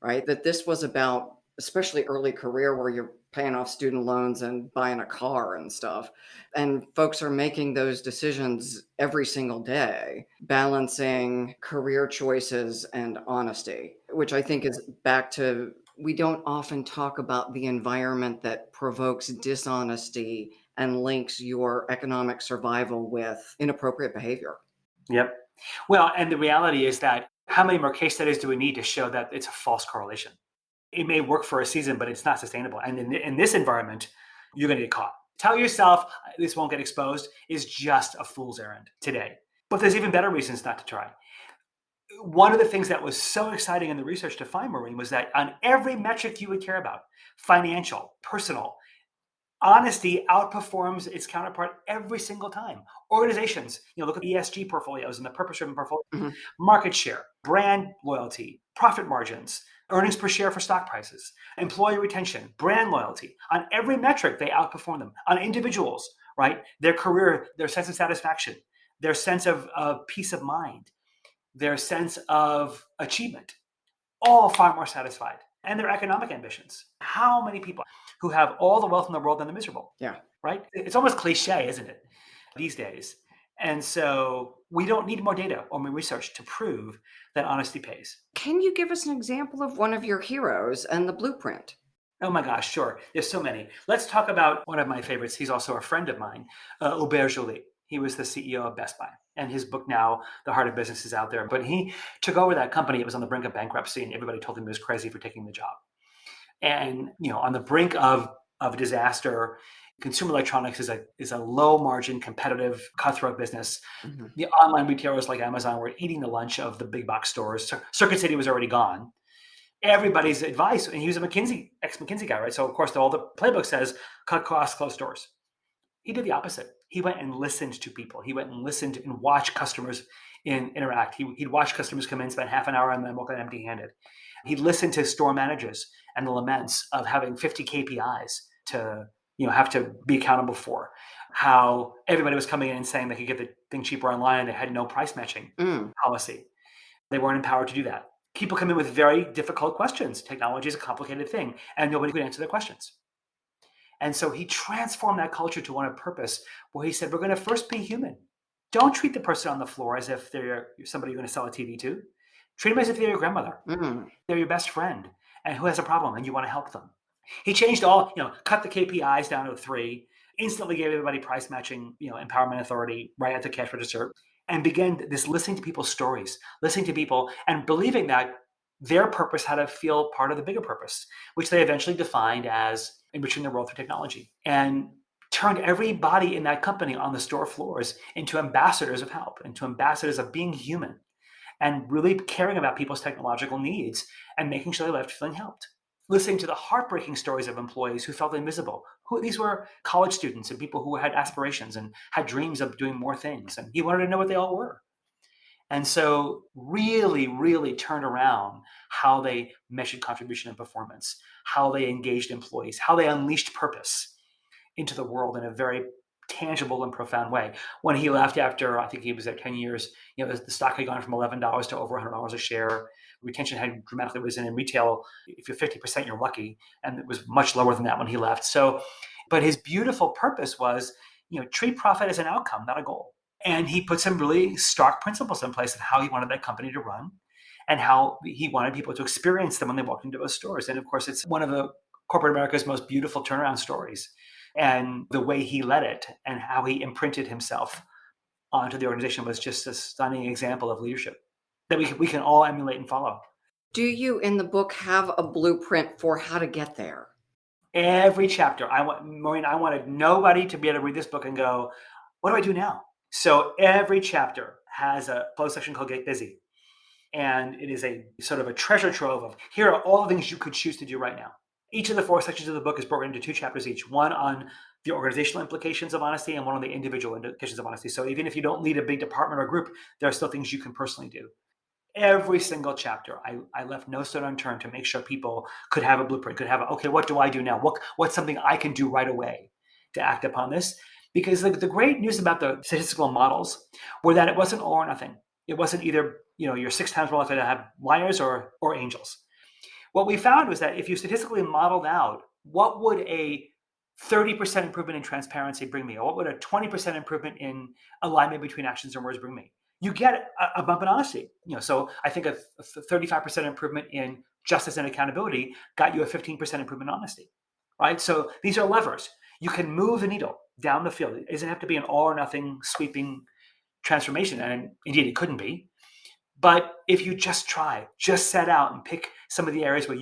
right? That this was about, especially early career where you're paying off student loans and buying a car and stuff. And folks are making those decisions every single day, balancing career choices and honesty, which I think is back to we don't often talk about the environment that provokes dishonesty and links your economic survival with inappropriate behavior. Yep. Well, and the reality is that how many more case studies do we need to show that it's a false correlation? It may work for a season, but it's not sustainable. And in this environment, you're going to get caught. Tell yourself this won't get exposed is just a fool's errand today. But there's even better reasons not to try. One of the things that was so exciting in the research to find, Maureen, was that on every metric you would care about, financial, personal, honesty outperforms its counterpart every single time. Organizations, look at ESG portfolios and the purpose-driven portfolio, Mhm. market share, brand loyalty, profit margins, earnings per share for stock prices, employee retention, brand loyalty. On every metric, they outperform them. On individuals, right? Their career, their sense of satisfaction, their sense of peace of mind, their sense of achievement, all far more satisfied. And their economic ambitions. How many people who have all the wealth in the world and they're miserable, Yeah. right? It's almost cliche, isn't it, these days? And so we don't need more data or more research to prove that honesty pays. Can you give us an example of one of your heroes and the blueprint? Oh my gosh, sure. There's so many. Let's talk about one of my favorites. He's also a friend of mine, Hubert Joly. He was the CEO of Best Buy. And his book now, The Heart of Business, is out there. But he took over that company. It was on the brink of bankruptcy, and everybody told him he was crazy for taking the job. And on the brink of disaster, consumer electronics is a low margin, competitive, cutthroat business. Mhm. The online retailers like Amazon were eating the lunch of the big box stores. Circuit City was already gone. Everybody's advice, and he was a ex-McKinsey guy, right? So of course, all the playbook says cut costs, close stores. He did the opposite. He went and listened to people. He went and listened and watched customers interact. He'd watch customers come in, spend half an hour, and then walk out empty-handed. He'd listen to store managers and the laments of having 50 KPIs to have to be accountable for. How everybody was coming in and saying they could get the thing cheaper online. They had no price matching Mm. policy. They weren't empowered to do that. People come in with very difficult questions. Technology is a complicated thing, and nobody could answer their questions. And so he transformed that culture to one of purpose, where he said, we're going to first be human. Don't treat the person on the floor as if they're somebody you're going to sell a TV to. Treat them as if they're your grandmother. Mm. They're your best friend and who has a problem and you want to help them. He changed cut the KPIs down to 3, instantly gave everybody price matching, empowerment authority right at the cash register, and began this listening to people's stories, listening to people and believing that their purpose had to feel part of the bigger purpose, which they eventually defined as enriching the world through technology, and turned everybody in that company on the store floors into ambassadors of help, into ambassadors of being human and really caring about people's technological needs and making sure they left feeling helped. Listening to the heartbreaking stories of employees who felt invisible. These were college students and people who had aspirations and had dreams of doing more things. And he wanted to know what they all were. And so really, really turned around how they measured contribution and performance, how they engaged employees, how they unleashed purpose into the world in a very tangible and profound way. When he left after, I think he was at 10 years, the stock had gone from $11 to over $100 a share. Retention had dramatically risen in retail. If you're 50%, you're lucky. And it was much lower than that when he left. So, but his beautiful purpose was, treat profit as an outcome, not a goal. And he put some really stark principles in place of how he wanted that company to run and how he wanted people to experience them when they walked into those stores. And of course, it's one of the corporate America's most beautiful turnaround stories. And the way he led it and how he imprinted himself onto the organization was just a stunning example of leadership that we can all emulate and follow. Do you in the book have a blueprint for how to get there? Every chapter, Maureen, I wanted nobody to be able to read this book and go, what do I do now? So every chapter has a closed section called Get Busy. And it is a sort of a treasure trove of here are all the things you could choose to do right now. Each of the 4 sections of the book is broken into 2 chapters each, one on the organizational implications of honesty and one on the individual implications of honesty. So even if you don't lead a big department or group, there are still things you can personally do. Every single chapter, I left no stone unturned to make sure people could have a blueprint, could have, okay, what do I do now? What's something I can do right away to act upon this? Because the great news about the statistical models were that it wasn't all or nothing. It wasn't either, you're 6 times more likely to have liars or angels. What we found was that if you statistically modeled out what would a 30% improvement in transparency bring me, or what would a 20% improvement in alignment between actions and words bring me, you get a bump in honesty. So I think a 35% improvement in justice and accountability got you a 15% improvement in honesty, right? So these are levers. You can move the needle down the field. It doesn't have to be an all or nothing sweeping transformation, and indeed it couldn't be. But if you just try, just set out and pick some of the areas where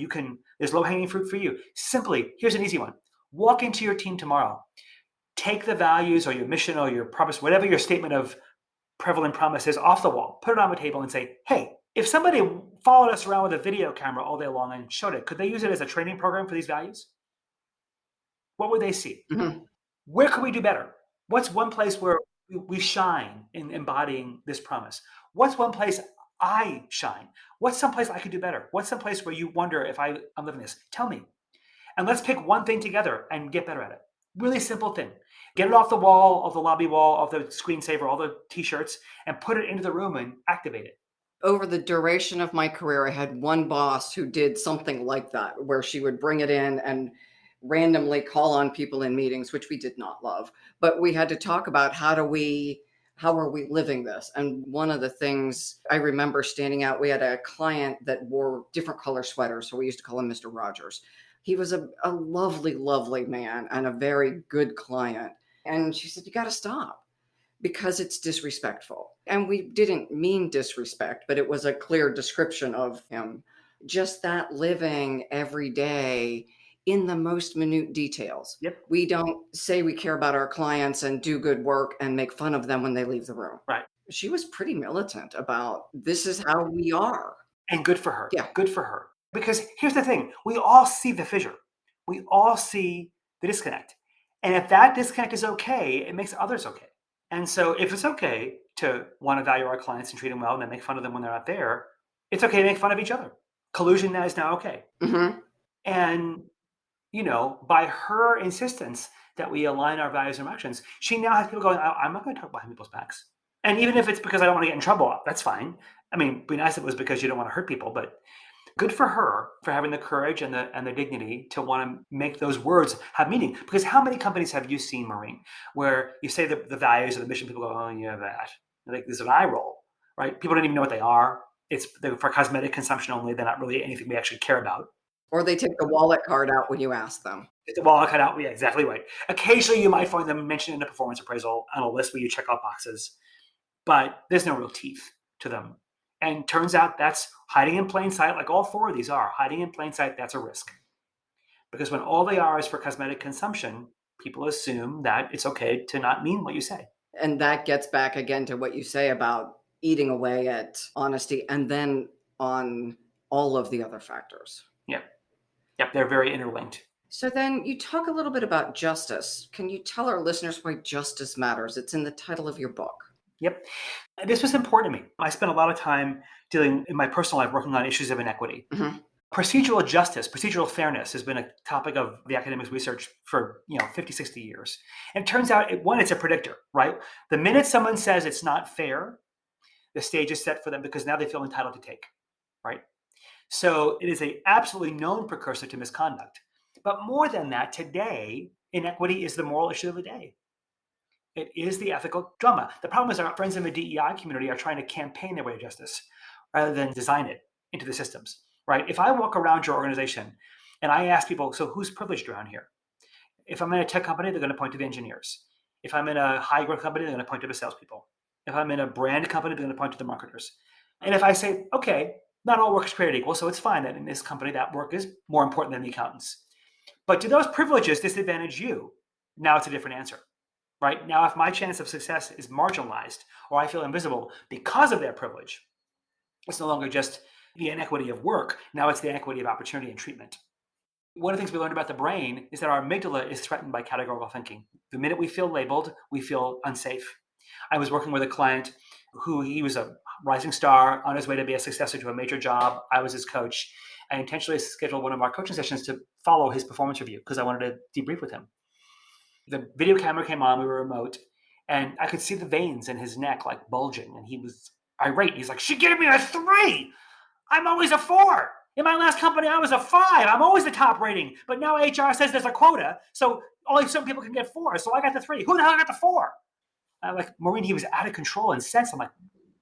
there's low hanging fruit for you. Simply, here's an easy one. Walk into your team tomorrow. Take the values or your mission or your purpose, whatever your statement of prevalent promise is, off the wall. Put it on the table and say, hey, if somebody followed us around with a video camera all day long and showed it, could they use it as a training program for these values? What would they see? Mhm. Where could we do better? What's one place where we shine in embodying this promise? What's one place I shine? What's some place I could do better? What's some place where you wonder if I'm living this? Tell me. And let's pick one thing together and get better at it. Really simple thing. Get it off the wall, off the lobby wall, off the screensaver, all the t-shirts, and put it into the room and activate it. Over the duration of my career, I had one boss who did something like that, where she would bring it in and randomly call on people in meetings, which we did not love. But we had to talk about How are we living this? And one of the things I remember standing out, we had a client that wore different color sweaters. So we used to call him Mr. Rogers. He was a lovely, lovely man and a very good client. And she said, "You got to stop because it's disrespectful." And we didn't mean disrespect, but it was a clear description of him. Just that living every day in the most minute details. Yep. We don't say we care about our clients and do good work and make fun of them when they leave the room. Right. She was pretty militant about this is how we are. And good for her. Yeah. Good for her. Because here's the thing, we all see the fissure. We all see the disconnect. And if that disconnect is okay, it makes others okay. And so if it's okay to want to value our clients and treat them well and then make fun of them when they're not there, it's okay to make fun of each other. Collusion now is now okay. Hmm. And, by her insistence that we align our values and actions, she now has people going, I'm not going to talk behind people's backs. And even if it's because I don't want to get in trouble, that's fine. I mean, it'd be nice if it was because you don't want to hurt people, but good for her for having the courage and the dignity to want to make those words have meaning. Because how many companies have you seen, Maureen, where you say the values or the mission, people go, oh, yeah, that. Like, this is an eye roll, right? People don't even know what they are. They're for cosmetic consumption only. They're not really anything we actually care about. Or they take the wallet card out when you ask them. Get the wallet cut out. Yeah, exactly right. Occasionally, you might find them mentioned in a performance appraisal on a list where you check off boxes, but there's no real teeth to them. And turns out that's hiding in plain sight, like all four of these are. Hiding in plain sight, that's a risk. Because when all they are is for cosmetic consumption, people assume that it's okay to not mean what you say. And that gets back again to what you say about eating away at honesty and then on all of the other factors. Yep. Yep, they're very interlinked. So then you talk a little bit about justice. Can you tell our listeners why justice matters? It's in the title of your book. Yep. This was important to me. I spent a lot of time dealing in my personal life working on issues of inequity. Mm-hmm. Procedural justice, procedural fairness has been a topic of the academic research for 50, 60 years. And it turns out, it's a predictor, right? The minute someone says it's not fair, the stage is set for them because now they feel entitled to take, right? So it is a absolutely known precursor to misconduct. But more than that, today, inequity is the moral issue of the day. It is the ethical drama. The problem is our friends in the DEI community are trying to campaign their way to justice rather than design it into the systems, right? If I walk around your organization and I ask people, so who's privileged around here? If I'm in a tech company, they're going to point to the engineers. If I'm in a high growth company, they're going to point to the salespeople. If I'm in a brand company, they're going to point to the marketers. And if I say, okay, not all work is created equal, so it's fine that in this company that work is more important than the accountants. But do those privileges disadvantage you? Now it's a different answer. Right? Now, if my chance of success is marginalized or I feel invisible because of their privilege, it's no longer just the inequity of work. Now it's the inequity of opportunity and treatment. One of the things we learned about the brain is that our amygdala is threatened by categorical thinking. The minute we feel labeled, we feel unsafe. I was working with a client he was a rising star on his way to be a successor to a major job. I was his coach. I intentionally scheduled one of our coaching sessions to follow his performance review because I wanted to debrief with him. The video camera came on, we were remote, and I could see the veins in his neck like bulging, and he was irate. He's like, she gave me a 3. I'm always a 4. In my last company, I was a 5. I'm always the top rating. But now HR says there's a quota, so only some people can get 4. So I got the 3. Who the hell got the 4? I'm like, Maureen, he was out of control and sense. I'm like,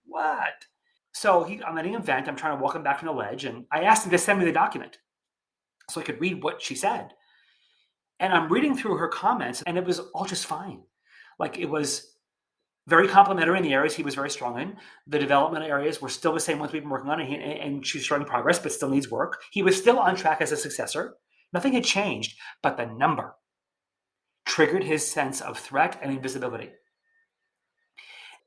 what? So I'm at an event. I'm trying to walk him back from the ledge, and I asked him to send me the document so I could read what she said. And I'm reading through her comments, and it was all just fine. Like, it was very complimentary in the areas he was very strong in. The development areas were still the same ones we've been working on, and she's showing progress, but still needs work. He was still on track as a successor. Nothing had changed, but the number triggered his sense of threat and invisibility.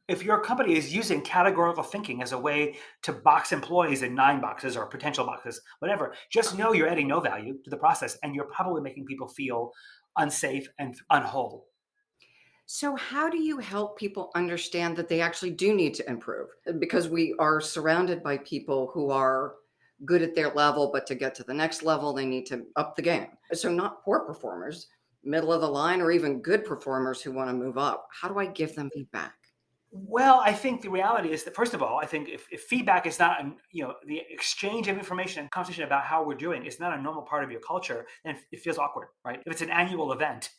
If your company is using categorical thinking as a way to box employees in 9 boxes or potential boxes, whatever, just know you're adding no value to the process, and you're probably making people feel unsafe and unwhole. So, how do you help people understand that they actually do need to improve? Because we are surrounded by people who are good at their level, but to get to the next level, they need to up the game. So, not poor performers, middle of the line, or even good performers who want to move up. How do I give them feedback? Well, I think the reality is that, first of all, I think if feedback is not, the exchange of information and conversation about how we're doing is not a normal part of your culture, then it feels awkward, right? If it's an annual event,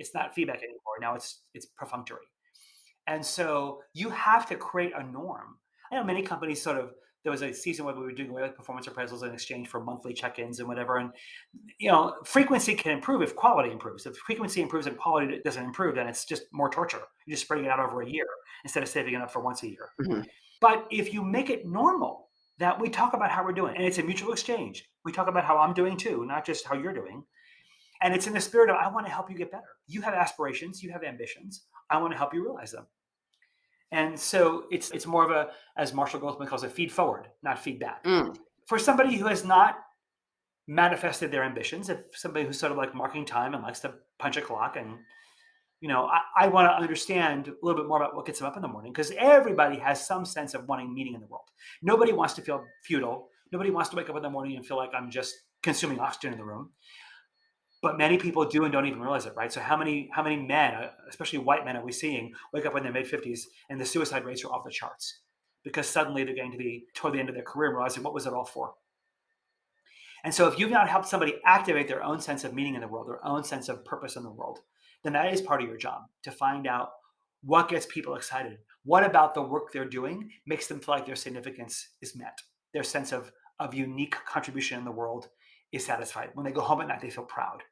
it's not feedback anymore. Now it's perfunctory. And so you have to create a norm. I know many companies there was a season where we were doing like performance appraisals in exchange for monthly check-ins and whatever. And, frequency can improve if quality improves. If frequency improves and quality doesn't improve, then it's just more torture. You're just spreading it out over a year instead of saving it up for once a year. Mhm. But if you make it normal that we talk about how we're doing, and it's a mutual exchange, we talk about how I'm doing too, not just how you're doing. And it's in the spirit of, I want to help you get better. You have aspirations, you have ambitions. I want to help you realize them. And so it's more of a, as Marshall Goldsmith calls it, feed forward, not feedback. Mm. For somebody who has not manifested their ambitions, if somebody who's sort of like marking time and likes to punch a clock, and I want to understand a little bit more about what gets them up in the morning, because everybody has some sense of wanting meaning in the world. Nobody wants to feel futile. Nobody wants to wake up in the morning and feel like I'm just consuming oxygen in the room. But many people do and don't even realize it, right? So how many men, especially white men, are we seeing wake up in their mid-50s and the suicide rates are off the charts because suddenly they're getting to be toward the end of their career and realizing, what was it all for? And so if you've not helped somebody activate their own sense of meaning in the world, their own sense of purpose in the world, then that is part of your job, to find out what gets people excited. What about the work they're doing makes them feel like their significance is met? Their sense of unique contribution in the world is satisfied. When they go home at night, they feel proud.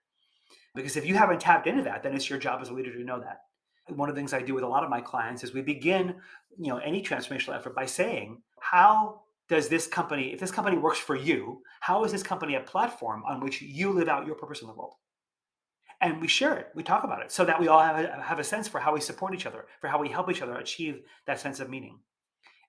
Because if you haven't tapped into that, then it's your job as a leader to know that. One of the things I do with a lot of my clients is we begin, any transformational effort by saying, how does this company, if this company works for you, how is this company a platform on which you live out your purpose in the world? And we share it, we talk about it, so that we all have a sense for how we support each other, for how we help each other achieve that sense of meaning.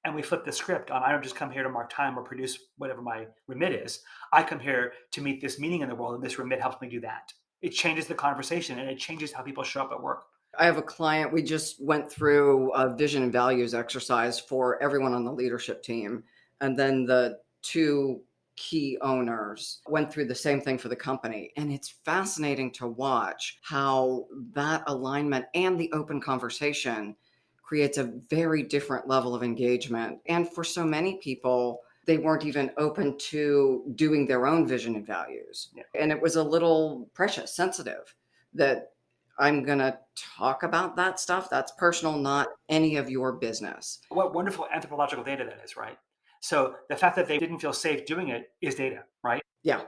And we flip the script on, I don't just come here to mark time or produce whatever my remit is. I come here to meet this meaning in the world, and this remit helps me do that. It changes the conversation, and it changes how people show up at work. I have a client, we just went through a vision and values exercise for everyone on the leadership team. And then the two key owners went through the same thing for the company. And it's fascinating to watch how that alignment and the open conversation creates a very different level of engagement. And for so many people, they weren't even open to doing their own vision and values. Yeah. And it was a little precious, sensitive, that I'm going to talk about that stuff. That's personal, not any of your business. What wonderful anthropological data that is, right? So the fact that they didn't feel safe doing it is data, right? Yeah.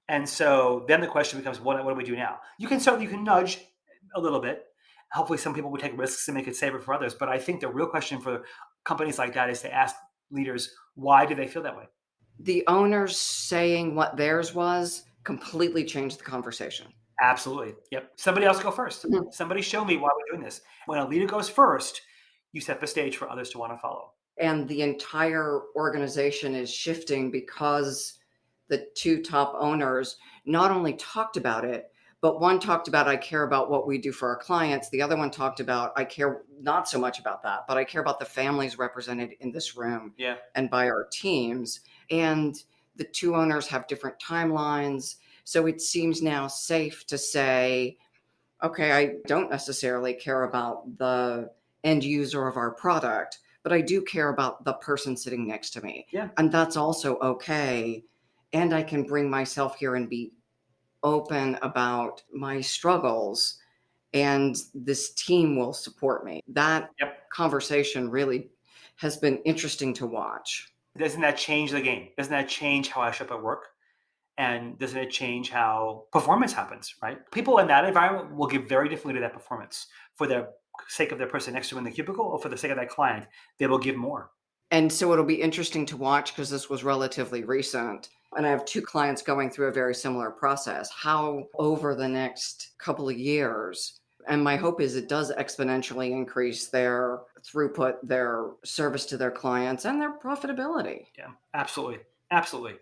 And so then the question becomes, what do we do now? You can nudge a little bit. Hopefully some people would take risks and make it safer for others. But I think the real question for companies like that is to ask leaders, why do they feel that way? The owners saying what theirs was completely changed the conversation. Absolutely. Yep. Somebody else go first. Mhm. Somebody show me why we're doing this. When a leader goes first, you set the stage for others to want to follow. And the entire organization is shifting because the two top owners not only talked about it, but one talked about, I care about what we do for our clients. The other one talked about, I care not so much about that, but I care about the families represented in this room Yeah. and by our teams. And the two owners have different timelines. So it seems now safe to say, okay, I don't necessarily care about the end user of our product, but I do care about the person sitting next to me. Yeah. And that's also okay. And I can bring myself here and be open about my struggles, and this team will support me. That Yep. conversation really has been interesting to watch. Doesn't that change the game? Doesn't that change how I show up at work? And doesn't it change how performance happens, right? People in that environment will give very differently to that performance for the sake of their person next to them in the cubicle, or for the sake of that client, they will give more. And so it'll be interesting to watch because this was relatively recent. And I have two clients going through a very similar process. How over the next couple of years, and my hope is it does exponentially increase their throughput, their service to their clients, and their profitability. Yeah, absolutely. Absolutely.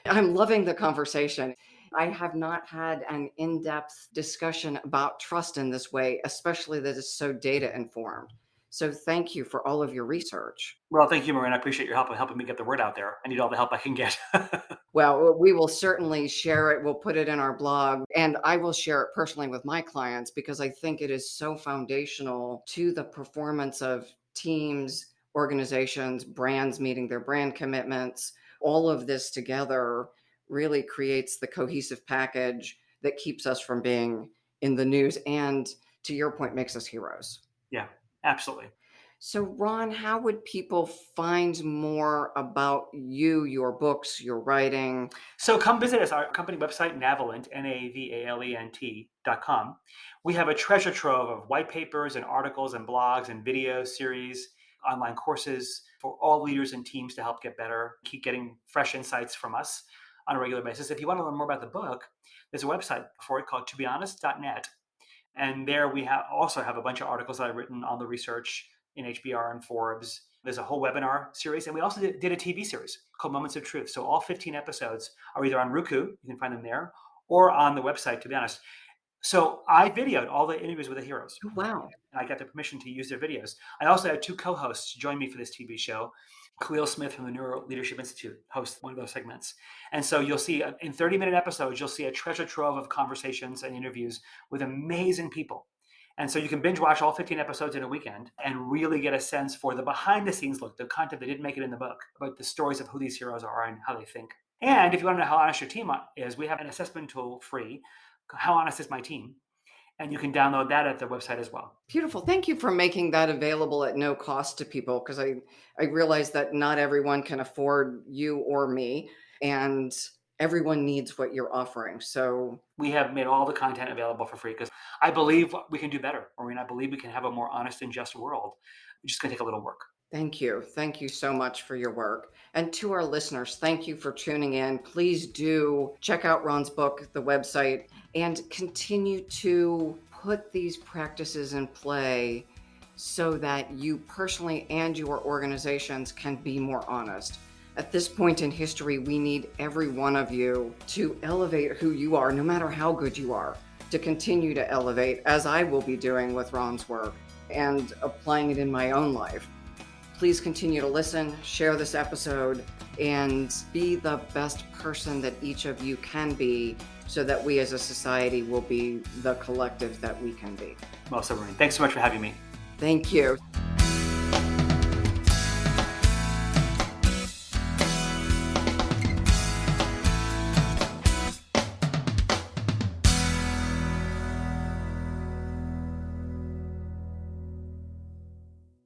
I'm loving the conversation. I have not had an in depth discussion about trust in this way, especially that is so data informed. So thank you for all of your research. Well, thank you, Maureen. I appreciate your help in helping me get the word out there. I need all the help I can get. Well, we will certainly share it. We'll put it in our blog, and I will share it personally with my clients because I think it is so foundational to the performance of teams, organizations, brands meeting their brand commitments. All of this together really creates the cohesive package that keeps us from being in the news and, to your point, makes us heroes. Yeah, Absolutely. So, Ron, how would people find more about you, your books, your writing? So come visit us, our company website, Navalent, Navalent.com. We have a treasure trove of white papers and articles and blogs and video series, online courses for all leaders and teams to help get better, keep getting fresh insights from us on a regular basis. If you want to learn more about the book, there's a website for it called tobehonest.net. And there we also have a bunch of articles that I've written on the research in HBR and Forbes. There's a whole webinar series, and we also did a TV series called Moments of Truth. So all 15 episodes are either on Roku, you can find them there, or on the website, to be honest. So I videoed all the interviews with the heroes, Oh, wow. and I got the permission to use their videos. I also had two co-hosts join me for this TV show. Khalil Smith from the Neuro Leadership Institute hosts one of those segments. And so you'll see in 30-minute episodes, you'll see a treasure trove of conversations and interviews with amazing people. And so you can binge watch all 15 episodes in a weekend and really get a sense for the behind the scenes look, the content that didn't make it in the book, about the stories of who these heroes are and how they think. And if you want to know how honest your team is, we have an assessment tool free. How honest is my team? And you can download that at the website as well. Beautiful. Thank you for making that available at no cost to people because I realize that not everyone can afford you or me, and everyone needs what you're offering. So We have made all the content available for free because I believe we can do better, Maureen. I believe we can have a more honest and just world. It's just going to take a little work. thank you. Thank you so much for your work. And to our listeners, thank you for tuning in. Please do check out Ron's book, the website, and continue to put these practices in play so that you personally and your organizations can be more honest. At this point in history, we need every one of you to elevate who you are, no matter how good you are, to continue to elevate, as I will be doing with Ron's work and applying it in my own life. Please continue to listen, share this episode, and be the best person that each of you can be so that we as a society will be the collective that we can be. Well, so Maureen, thanks so much for having me. Thank you.